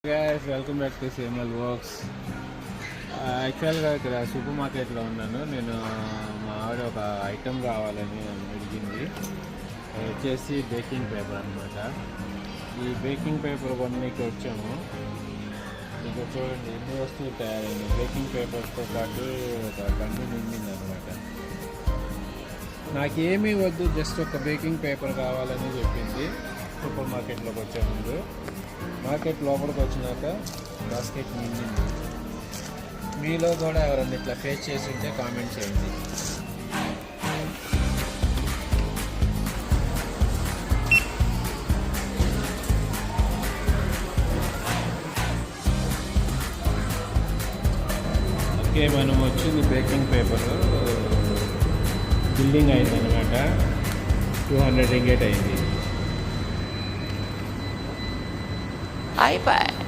Guys welcome back to CML works. యాక్చువల్గా ఇక్కడ super మార్కెట్లో ఉన్నాను నేను. మా ఆవిడ ఒక ఐటెం కావాలని అడిగింది. వచ్చేసి బేకింగ్ పేపర్ అనమాట. ఈ బేకింగ్ పేపర్ కొన్నకి వచ్చాము. ఇంకా చూడండి ఎన్ని వస్తువులు తయారైంది. బేకింగ్ పేపర్తో పాటు ఒక బండి నిండింది అనమాట. నాకేమీ వద్దు, జస్ట్ ఒక బేకింగ్ పేపర్ కావాలని చెప్పింది. సూపర్ మార్కెట్లోకి వచ్చే ముందు మార్కెట్ లోపలికి వచ్చినాక బాస్కెట్ నిండింది. మీలో కూడా ఎవరన్నా ఇట్లా ఫేస్ చేసి ఉంటే కామెంట్ చేయండి. ఓకే, మనం వచ్చింది బేకింగ్ పేపర్ బిల్డింగ్ అయింది అనమాట. 200 రింగేట్ అయింది. iPad.